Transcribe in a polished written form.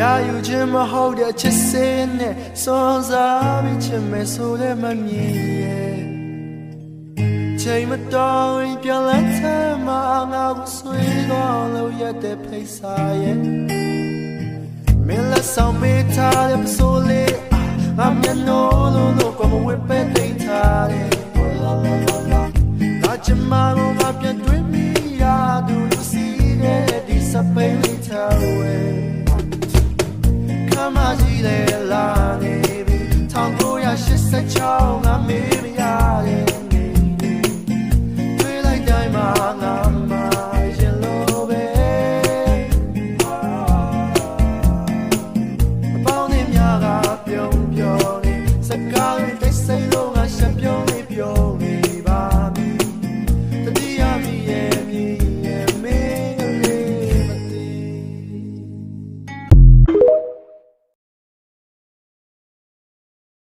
ရာယူခြင်းမဟုတ်တဲ့ချစ်စင်းနဲ့စွန့်စားပြီးချစ်မယ်ဆိုလည်းမမြင်ရဲ့ချိန်မတော်ရင်ပြန်လက်ထမငါကိုဆွေးသွားလို့ရတဲ့ဖိတ်စာရဲ့မင်းလက်ဆောင်မေးထားတဲ့